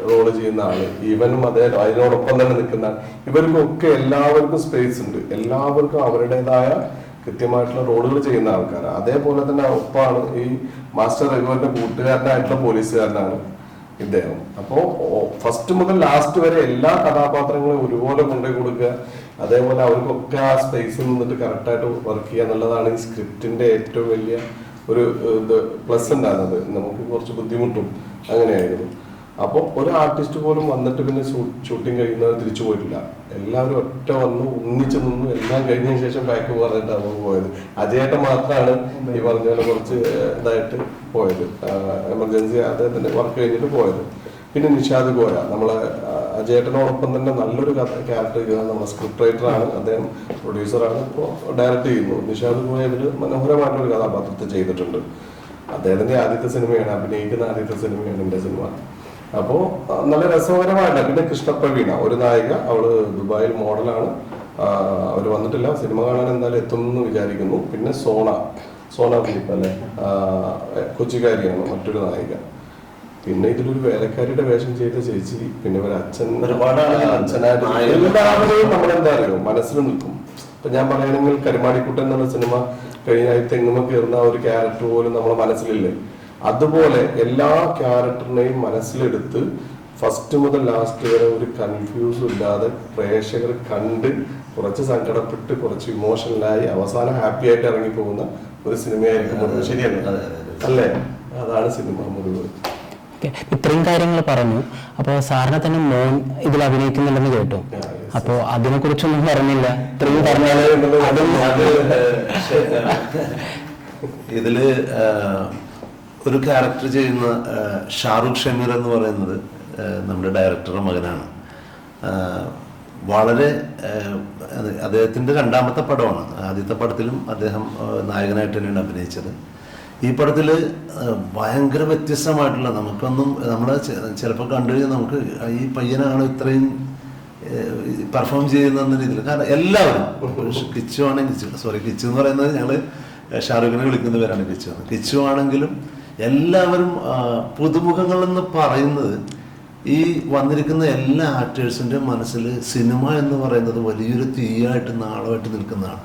റോള് ചെയ്യുന്ന ആള്, ഇവനും അദ്ദേഹം അതിനോടൊപ്പം തന്നെ നിൽക്കുന്ന. ഇവർക്കൊക്കെ എല്ലാവർക്കും സ്പേസ് ഉണ്ട്, എല്ലാവർക്കും അവരുടേതായ കൃത്യമായിട്ടുള്ള റോളുകൾ ചെയ്യുന്ന ആൾക്കാരാണ്. അതേപോലെ തന്നെ ഒപ്പമാണ് ഈ മാസ്റ്റർ രഘുവരന്റെ കൂട്ടുകാരനായിട്ടുള്ള പോലീസുകാരനാണ് ഇദ്ദേഹം. അപ്പോൾ ഫസ്റ്റ് മുതൽ ലാസ്റ്റ് വരെ എല്ലാ കഥാപാത്രങ്ങളും ഒരുപോലെ കൊണ്ടുപോയി കൊടുക്കുക, അതേപോലെ അവർക്കൊക്കെ ആ സ്പേസിൽ നിന്നിട്ട് കറക്റ്റായിട്ട് വർക്ക് ചെയ്യുക എന്നുള്ളതാണ് ഈ സ്ക്രിപ്റ്റിന്റെ ഏറ്റവും വലിയ ഒരു ഇത് പ്ലസ് ഉണ്ടായിരുന്നത്. നമുക്ക് കുറച്ച് ബുദ്ധിമുട്ടും അങ്ങനെയായിരുന്നു. അപ്പോൾ ഒരു ആർട്ടിസ്റ്റ് പോലും വന്നിട്ട് പിന്നെ ഷൂട്ടിങ് കഴിയുന്നത് തിരിച്ചു പോയിട്ടില്ല. എല്ലാവരും ഒറ്റ വന്നു, ഒന്നിച്ചു നിന്നു, എല്ലാം കഴിഞ്ഞതിന് ശേഷം ബാക്ക് പറഞ്ഞിട്ടാണ് അവർ പോയത്. അജയേട്ടൻ മാത്രമാണ് ഈ പറഞ്ഞ പോലെ കുറച്ച് ഇതായിട്ട് പോയത്, എമർജൻസി അദ്ദേഹത്തിന്റെ വർക്ക് കഴിഞ്ഞിട്ട് പോയത്. പിന്നെ നിഷാദ് ഗോയ, നമ്മളെ അജയേട്ടനോടൊപ്പം തന്നെ നല്ലൊരു ക്യാരക്ടർ ചെയ്യുന്നത് നമ്മുടെ സ്ക്രിപ്റ്റ് റൈറ്ററാണ്, അദ്ദേഹം പ്രൊഡ്യൂസറാണ്, ഇപ്പോൾ ഡയറക്റ്റ് ചെയ്യുന്നു. നിഷാദ് ഗോയ ഇതിൽ മനോഹരമായിട്ടൊരു കഥാപാത്രത്തെ ചെയ്തിട്ടുണ്ട്. അദ്ദേഹത്തിന്റെ ആദ്യത്തെ സിനിമയാണ്, അഭിനയിക്കുന്ന ആദ്യത്തെ സിനിമയാണ് എൻ്റെ സിനിമ. അപ്പോൾ നല്ല രസകരമായില്ല. പിന്നെ കൃഷ്ണപ്രവീണ, ഒരു നായിക, അവള് ദുബായിൽ മോഡലാണ്. അവർ വന്നിട്ടില്ല, സിനിമ കാണാൻ എന്തായാലും എത്തുമെന്ന് വിചാരിക്കുന്നു. പിന്നെ സോണ ഫിലിപ്പ് അല്ലെ, കൊച്ചിക്കാരിയാണ് മറ്റൊരു നായിക. പിന്നെ ഇതിലൊരു വേലക്കാരിയുടെ വേഷം ചെയ്ത ചേച്ചി, പിന്നെ ഒരു അച്ഛനായിട്ട് എല്ലാവരെയും നമ്മളെന്താ അറിയോ മനസ്സിൽ നിൽക്കും. ഇപ്പൊ ഞാൻ പറയുകയാണെങ്കിൽ കരുമാടിക്കുട്ടൻ എന്നുള്ള സിനിമ കഴിഞ്ഞാൽ തെങ്ങുമ കയറുന്ന ഒരു ക്യാരക്ടർ പോലും നമ്മളെ മനസ്സിലില്ലേ, അതുപോലെ എല്ലാ ക്യാരക്ടറിനെയും മനസ്സിലെടുത്ത് ഫസ്റ്റ് മുതൽ ലാസ്റ്റ് വരെ ഒരു കൺഫ്യൂസും ഇല്ലാതെ പ്രേക്ഷകർ കണ്ട് കുറച്ച് സങ്കടപ്പെട്ട് കുറച്ച് ഇമോഷണലായി അവസാനം ഹാപ്പി ആയിട്ട് ഇറങ്ങി പോകുന്ന ഒരു സിനിമയായിരിക്കും. ശരിയല്ലേ? അല്ലേ? അതാണ് സിനിമ മുഴുവൻ. ഇത്രയും കാര്യങ്ങൾ പറഞ്ഞു. അപ്പോൾ സാറിനെ തന്നെ മോൻ ഇതിൽ അഭിനയിക്കുന്നുണ്ടെന്ന് കേട്ടു. അപ്പോ അതിനെ കുറിച്ചൊന്നും പറഞ്ഞില്ല. ഇത്രയും പറഞ്ഞാൽ ഇതില് ഒരു ക്യാരക്ടർ ചെയ്യുന്ന ഷാറൂഖ് ഷമീർ എന്ന് പറയുന്നത് നമ്മുടെ ഡയറക്ടറുടെ മകനാണ്. വളരെ അദ്ദേഹത്തിൻ്റെ രണ്ടാമത്തെ പടമാണ്. ആദ്യത്തെ പടത്തിലും അദ്ദേഹം നായകനായിട്ട് തന്നെയാണ് അഭിനയിച്ചത്. ഈ പടത്തിൽ ഭയങ്കര വ്യത്യസ്തമായിട്ടുള്ള, നമുക്കൊന്നും നമ്മളെ ചിലപ്പോൾ കണ്ടു കഴിഞ്ഞാൽ നമുക്ക് ഈ പയ്യനാണ് ഇത്രയും പെർഫോം ചെയ്യുന്ന രീതിയിൽ. കാരണം എല്ലാവരും കിച്ചു ആണെങ്കിൽ, കിച്ചു എന്ന് പറയുന്നത് ഞങ്ങൾ ഷാറൂഖിനെ വിളിക്കുന്ന പേരാണ് കിച്ചു ആണെങ്കിലും എല്ലാവരും പുതുമുഖങ്ങളെന്ന് പറയുന്നത് ഈ വന്നിരിക്കുന്ന എല്ലാ ആക്ടേഴ്സിൻ്റെ മനസ്സിൽ സിനിമ എന്ന് പറയുന്നത് വലിയൊരു തീയായിട്ട് നാളമായിട്ട് നിൽക്കുന്നതാണ്.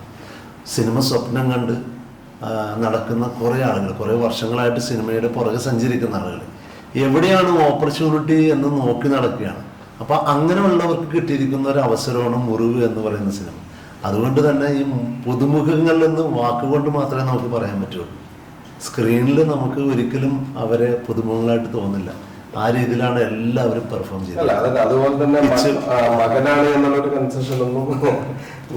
സിനിമ സ്വപ്നം കണ്ട് നടക്കുന്ന കുറേ ആളുകൾ, കുറേ വർഷങ്ങളായിട്ട് സിനിമയുടെ പുറകെ സഞ്ചരിക്കുന്ന ആളുകൾ എവിടെയാണ് ഓപ്പർച്യൂണിറ്റി എന്ന് നോക്കി നടക്കുകയാണ്. അപ്പോൾ അങ്ങനെയുള്ളവർക്ക് കിട്ടിയിരിക്കുന്ന ഒരു അവസരമാണ് മുറിവ് എന്ന് പറയുന്ന സിനിമ. അതുകൊണ്ട് തന്നെ ഈ പുതുമുഖങ്ങളിൽ നിന്ന് വാക്കുകൊണ്ട് മാത്രമേ നമുക്ക് പറയാൻ പറ്റുള്ളൂ. സ്ക്രീനിൽ നമുക്ക് ഒരിക്കലും അവരെ പുതുമുഖങ്ങളായിട്ട് തോന്നില്ല. ആ രീതിയിലാണ് എല്ലാവരും പെർഫോം ചെയ്യുന്നത്. അതുപോലെ തന്നെ മകനാണ് എന്നുള്ളൊരു കൺസെഷൻ ഒന്നും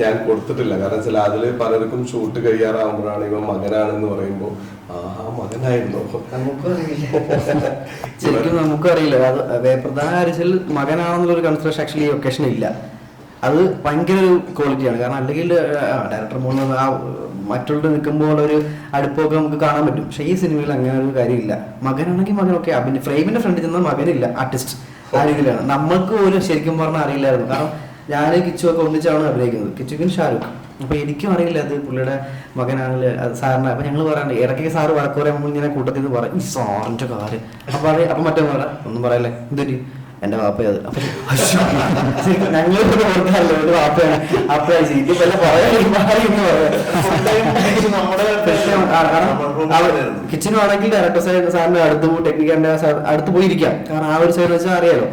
ഞാൻ കൊടുത്തിട്ടില്ല. കാരണം വെച്ചാൽ അതില് പലർക്കും ഷൂട്ട് കഴിയാറാകുമ്പോഴാണ് ഇവൻ മകനാണെന്ന് പറയുമ്പോൾ മകനായിരുന്നു. നമുക്കും അറിയില്ല, ശരിക്കും നമുക്കും അറിയില്ല. അത് പ്രധാന കാര്യത്തിൽ മകനാണെന്നുള്ളൊരു കൺസിഡറേഷൻ ആക്ച്വലി ഈ ഒക്കേഷൻ ഇല്ല. അത് ഭയങ്കര ഒരു ക്വാളിറ്റിയാണ്. കാരണം അല്ലെങ്കിൽ ഡയറക്ടർ പോകുന്ന ആ മറ്റുള്ള നിൽക്കുമ്പോൾ ഒരു അടുപ്പൊക്കെ നമുക്ക് കാണാൻ പറ്റും. പക്ഷേ ഈ സിനിമയിൽ അങ്ങനെ ഒരു കാര്യമില്ല. മകനാണെങ്കിൽ മകനൊക്കെ ഫ്രെയിമിന്റെ ഫ്രണ്ടിൽ ചെന്നാൽ മകനില്ല, ആർട്ടിസ്റ്റ് ആ രീതിയിലാണ്. നമ്മൾക്ക് ഒരു ശരിക്കും പറഞ്ഞാൽ അറിയില്ലായിരുന്നു. കാരണം ഞാൻ കിച്ചുവൊക്കെ ഒന്നിച്ചാണ് അഭിനയിക്കുന്നത്, കിച്ചുവിൻ ഷാരൂഖ്. അപ്പൊ എനിക്കും അറിയില്ല അത് പുള്ളിയുടെ മകനാണല്ലേ സാറിന്. അപ്പൊ ഞങ്ങൾ പറയാണ്ട് ഇടയ്ക്ക് സാറ് വഴക്ക് പറയുമ്പോൾ ഇങ്ങനെ കൂട്ടത്തിൽ നിന്ന് പറയും ഈ സാറിന്റെ കാര്യം. അപ്പൊ മറ്റേ പറ ഒന്നും പറയല്ലേ, എന്തൊരു എന്റെ വാപ്പയത്. അപ്പൊ ഞങ്ങൾ ഓർക്കാറില്ല ഒരു വാപ്പയാണ് അപ്പഴായി ഇത് വല്ല കിച്ചനും ആണെങ്കിൽ ഡയറക്ടർ സാറിന്റെ അടുത്ത് പോയി ടെക്നിക്കലിന്റെ അടുത്ത് പോയിരിക്കാം. കാരണം ആ ഒരു സൈഡ് വെച്ചാൽ അറിയാലോ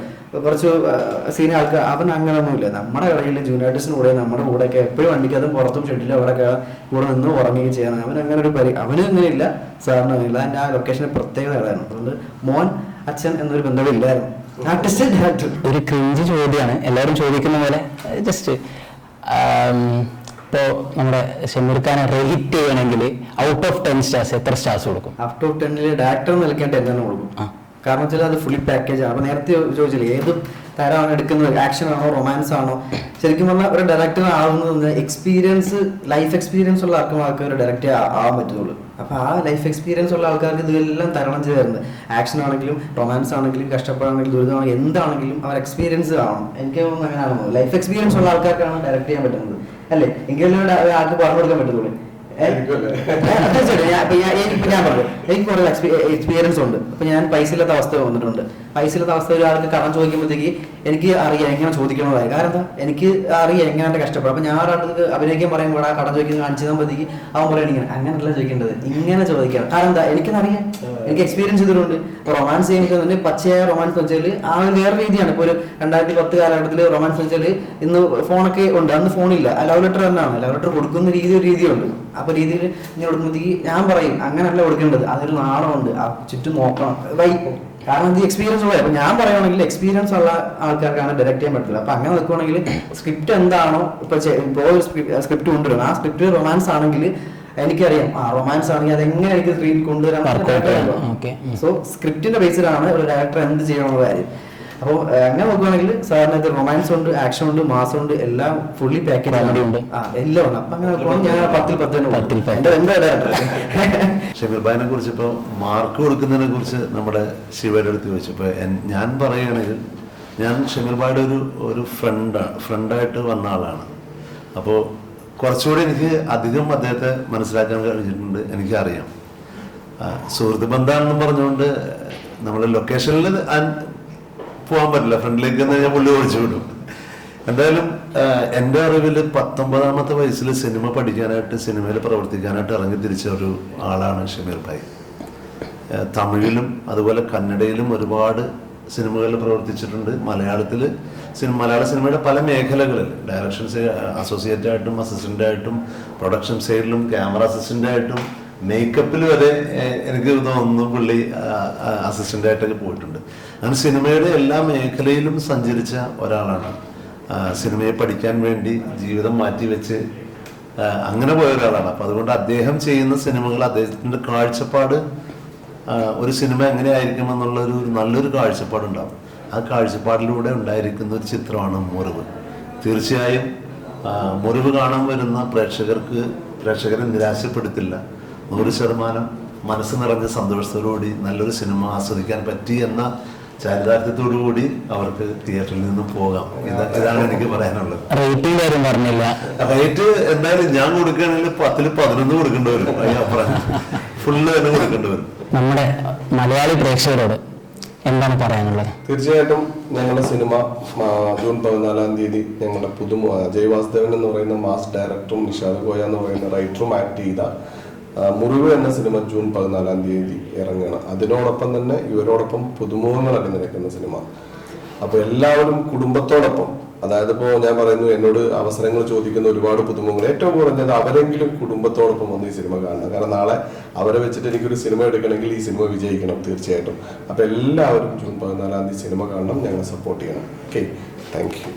കുറച്ച് സീനിയർ ആൾക്കാർ. അവൻ അങ്ങനെയൊന്നുമില്ല. നമ്മുടെ കടയിൽ ജൂനിയർ ആർട്ടിസ്റ്റിന് കൂടെ നമ്മുടെ കൂടെയൊക്കെ എപ്പോഴും വണ്ടിക്കതും പുറത്തും ഷെഡിലും അവിടെയൊക്കെ കൂടെ നിന്ന് ഉറങ്ങുകയും ചെയ്യണം. അവൻ അങ്ങനെ ഒരു അവനും അങ്ങനെയില്ല, സാറിനും അങ്ങനെയില്ല. അതിന്റെ ആ ലൊക്കേഷന്റെ പ്രത്യേകത അതാണ്. അതുകൊണ്ട് മോൻ അച്ഛൻ എന്നൊരു ബന്ധവും ഇല്ലായിരുന്നു. Artist director. ഒരു ക്രിഞ്ച് ചോദ്യമാണ് എല്ലാവരും ചോദിക്കുന്ന പോലെ. ജസ്റ്റ് ഇപ്പോൾ നമ്മുടെ ഷമീർ ഖാനെ റേറ്റ് ചെയ്യണമെങ്കിൽ ഔട്ട് ഓഫ് 10 സ്റ്റാർസ് എത്ര സ്റ്റാർസ് കൊടുക്കും? ഔട്ട് ഓഫ് 10 ഡയറക്ടർ നൽകേണ്ട എന്താണ് കൊടുക്കും. കാരണം വെച്ചാൽ അത് ഫുള്ളി പാക്കേജ് ആണ്. അപ്പൊ നേരത്തെ ചോദിച്ചില്ലേ ഏത് തരമാണ് എടുക്കുന്നത്, ആക്ഷൻ ആണോ റൊമാൻസ് ആണോ? ശരിക്കും പറഞ്ഞാൽ ഒരു ഡയറക്ടർ ആവുന്നത് എക്സ്പീരിയൻസ്, ലൈഫ് എക്സ്പീരിയൻസ് ഉള്ള ആൾക്കാർക്ക് ഒരു ഡയറക്ടർ ആവാൻ പറ്റുള്ളൂ. അപ്പൊ ആ ലൈഫ് എക്സ്പീരിയൻസ് ഉള്ള ആൾക്കാർക്ക് ഇതെല്ലാം തരണം ചെയ്ത് തരുന്നത്. ആക്ഷൻ ആണെങ്കിലും റൊമാൻസ് ആണെങ്കിലും കഷ്ടപ്പാടാണെങ്കിലും ദുരിതമാണെങ്കിലും എന്താണെങ്കിലും അവർ എക്സ്പീരിയൻസ് കാണണം. എനിക്ക് തോന്നുന്നു അങ്ങനെയാണോ, ലൈഫ് എക്സ്പീരിയൻസ് ഉള്ള ആൾക്കാർക്കാണ് ഡയറക്ട് ചെയ്യാൻ പറ്റുന്നത് അല്ലേ? എങ്കിലും ആൾക്ക് പറഞ്ഞു കൊടുക്കാൻ പറ്റുള്ളൂ. ഞാൻ പറഞ്ഞു എനിക്ക് കുറെ എക്സ്പീരിയൻസ് ഉണ്ട്. അപ്പൊ ഞാൻ പൈസ ഇല്ലാത്ത അവസ്ഥ വന്നിട്ടുണ്ട്. പൈസ ഇല്ലാത്ത അവസ്ഥ ഒരാൾക്ക് കടം ചോദിക്കുമ്പോഴത്തേക്ക് എനിക്ക് അറിയാം എങ്ങനെ ചോദിക്കണതായി. കാരണം എന്താ, എനിക്ക് അറിയാം എങ്ങനെ എന്റെ കഷ്ടപ്പെടും. അപ്പൊ ഞാൻ ഒരാൾക്ക് അഭിനയിക്കാൻ പറയുമ്പോൾ ആ കടം ചോദിക്കുന്നത് കാണിച്ചു തരുമ്പോഴത്തേക്ക് അവൻ പറയണം ഇങ്ങനെ അങ്ങനെയല്ല ചോദിക്കേണ്ടത്, ഇങ്ങനെ ചോദിക്കണം. കാരണം എന്താ, എനിക്കറിയാം, എനിക്ക് എക്സ്പീരിയൻസ് ചെയ്തിട്ടുണ്ട്. ഇപ്പൊ റൊമാൻസ് ചെയ്യുമ്പോൾ പച്ചയായ റൊമാൻസ് എന്ന് വെച്ചാൽ ആ വേറെ രീതിയാണ്. ഇപ്പൊ ഒരു 2010 കാലഘട്ടത്തിൽ റൊമാൻസ് എന്ന് വെച്ചാൽ ഇന്ന് ഫോണൊക്കെ ഉണ്ട്, അന്ന് ഫോണില്ല. ലവ് ലെറ്റർ തന്നെയാണ്. ലവ് ലെറ്റർ കൊടുക്കുന്ന രീതിയുണ്ട്. അപ്പൊ രീതിയിൽ ഇങ്ങനെ കൊടുക്കുമ്പോഴത്തേക്ക് ഞാൻ പറയും അങ്ങനെയല്ല കൊടുക്കേണ്ടത്, അതൊരു നാണമുണ്ട്, ആ ചുറ്റും നോക്കണം. കാരണം ഇത് എക്സ്പീരിയൻസ് ഉള്ളത്. അപ്പൊ ഞാൻ പറയുകയാണെങ്കിൽ എക്സ്പീരിയൻസ് ഉള്ള ആൾക്കാർക്കാണ് ഡയറക്റ്റ് ചെയ്യാൻ പറ്റില്ല. അപ്പൊ അങ്ങനെ നിൽക്കുകയാണെങ്കിൽ സ്ക്രിപ്റ്റ് എന്താണോ ഇപ്പൊ സ്ക്രിപ്റ്റ് കൊണ്ടുവരും, ആ സ്ക്രിപ്റ്റ് റൊമാൻസ് ആണെങ്കിൽ എനിക്കറിയാം ആ റൊമാൻസ് ആണെങ്കിൽ അതെങ്ങനെ എനിക്ക് സ്ക്രീനിൽ കൊണ്ടുവരാൻ. സോ സ്ക്രിപ്റ്റിന്റെ ബേസിലാണ് ഒരു ഡയറക്ടർ എന്ത് ചെയ്യണമെന്ന കാര്യം. അപ്പോൾ അങ്ങനെ നോക്കുകയാണെങ്കിൽ സാറിനകത്ത് റൊമാൻസ് ഉണ്ട്, ആക്ഷൻ ഉണ്ട്, മാസം ഉണ്ട്, എല്ലാം ഫുള്ളി പാക്കേജ് ഉണ്ട്, എല്ലാം ഉണ്ട്. അപ്പൊ അങ്ങനെ ഞാൻ 10 എന്താ ഡയറക്ടർ. ഷമീർ ഭായിനെ കുറിച്ച് ഇപ്പോൾ മാർക്ക് കൊടുക്കുന്നതിനെ കുറിച്ച് നമ്മുടെ ശിവയുടെ അടുത്ത് ചോദിച്ചപ്പോൾ ഞാൻ പറയുകയാണെങ്കിൽ ഞാൻ ഷമീർ ഭായിയുടെ ഒരു ഫ്രണ്ടായിട്ട് വന്ന ആളാണ്. അപ്പോൾ കുറച്ചുകൂടി എനിക്ക് അധികം അദ്ദേഹത്തെ മനസ്സിലാക്കാൻ കഴിഞ്ഞിട്ടുണ്ട്. എനിക്കറിയാം സുഹൃത്ത് ബന്ധാണെന്നും പറഞ്ഞുകൊണ്ട് നമ്മുടെ ലൊക്കേഷനിൽ പോകാൻ പറ്റില്ല, ഫ്രണ്ടിലേക്ക് ഞാൻ പുള്ളി ഓടിച്ചു വിടും. എന്തായാലും എൻ്റെ അറിവിൽ 19-ാമത്തെ വയസ്സിൽ സിനിമ പഠിക്കാനായിട്ട്, സിനിമയിൽ പ്രവർത്തിക്കാനായിട്ട് ഇറങ്ങി തിരിച്ച ഒരു ആളാണ് ഷമീർ ഭായ്. തമിഴിലും അതുപോലെ കന്നഡയിലും ഒരുപാട് സിനിമകളിൽ പ്രവർത്തിച്ചിട്ടുണ്ട്. മലയാള സിനിമയുടെ പല മേഖലകളിൽ ഡയറക്ഷൻ അസോസിയേറ്റ് ആയിട്ടും അസിസ്റ്റൻ്റായിട്ടും പ്രൊഡക്ഷൻ സൈഡിലും ക്യാമറ അസിസ്റ്റൻ്റായിട്ടും മേക്കപ്പിൽ വരെ എനിക്ക് തോന്നുന്നു പുള്ളി അസിസ്റ്റൻ്റായിട്ടൊക്കെ പോയിട്ടുണ്ട്. അങ്ങനെ സിനിമയുടെ എല്ലാ മേഖലയിലും സഞ്ചരിച്ച ഒരാളാണ്. സിനിമയെ പഠിക്കാൻ വേണ്ടി ജീവിതം മാറ്റിവെച്ച് അങ്ങനെ പോയ ഒരാളാണ്. അപ്പം അതുകൊണ്ട് അദ്ദേഹം ചെയ്യുന്ന സിനിമകൾ, അദ്ദേഹത്തിൻ്റെ കാഴ്ചപ്പാട്, ഒരു സിനിമ എങ്ങനെയായിരിക്കുമെന്നുള്ള ഒരു നല്ലൊരു കാഴ്ചപ്പാടുണ്ടാവും. ആ കാഴ്ചപ്പാടിലൂടെ ഉണ്ടായിരിക്കുന്ന ഒരു ചിത്രമാണ് മുറിവ്. തീർച്ചയായും മുറിവ് കാണാൻ വരുന്ന പ്രേക്ഷകരെ നിരാശപ്പെടുത്തില്ല. 100% മനസ്സ് നിറഞ്ഞ സന്തോഷത്തോടുകൂടി നല്ലൊരു സിനിമ ആസ്വദിക്കാൻ പറ്റി എന്ന ചാരിതാർത്ഥ്യത്തോടു കൂടി അവർക്ക് തിയേറ്ററിൽ നിന്നും പോകാം. ഇതാണ് എനിക്ക് പറയാനുള്ളത്. റേറ്റ് എന്തായാലും ഞാൻ കൊടുക്കുകയാണെങ്കിൽ 10-ൽ 11 കൊടുക്കേണ്ടി വരും. അതിനപ്പുറം ഫുള്ള് തന്നെ കൊടുക്കേണ്ടി വരും. നമ്മുടെ മലയാളി പ്രേക്ഷകരോട് എന്താണ് പറയാനുള്ളത്? തീർച്ചയായിട്ടും ഞങ്ങളുടെ സിനിമ ജൂൺ 14-ാം തീയതി ഞങ്ങളുടെ അജയ് വാസുദേവൻ എന്ന് പറയുന്ന മാസ് ഡയറക്ടറും നിഷാദ് ഗോയ എന്ന് പറയുന്ന റൈറ്ററും ആക്ട് ചെയ്ത മുറിവ് എന്ന സിനിമ ജൂൺ 14-ാം തീയതി ഇറങ്ങുകയാണ്. അതിനോടൊപ്പം തന്നെ ഇവരോടൊപ്പം പുതുമുഖങ്ങൾ അണിനിരക്കുന്ന സിനിമ. അപ്പൊ എല്ലാവരും കുടുംബത്തോടൊപ്പം, അതായത് ഇപ്പോൾ ഞാൻ പറയുന്നു എന്നോട് അവസരങ്ങൾ ചോദിക്കുന്ന ഒരുപാട് പുതുമുഖങ്ങൾ, ഏറ്റവും കുറഞ്ഞത് അവരെങ്കിലും കുടുംബത്തോടൊപ്പം വന്ന് ഈ സിനിമ കാണണം. കാരണം നാളെ അവരെ വെച്ചിട്ട് എനിക്കൊരു സിനിമ എടുക്കണമെങ്കിൽ ഈ സിനിമ വിജയിക്കണം തീർച്ചയായിട്ടും. അപ്പൊ എല്ലാവരും ജൂൺ 14-ാം തീയതി സിനിമ കാണണം, ഞങ്ങളെ സപ്പോർട്ട് ചെയ്യണം. Okay, thank you.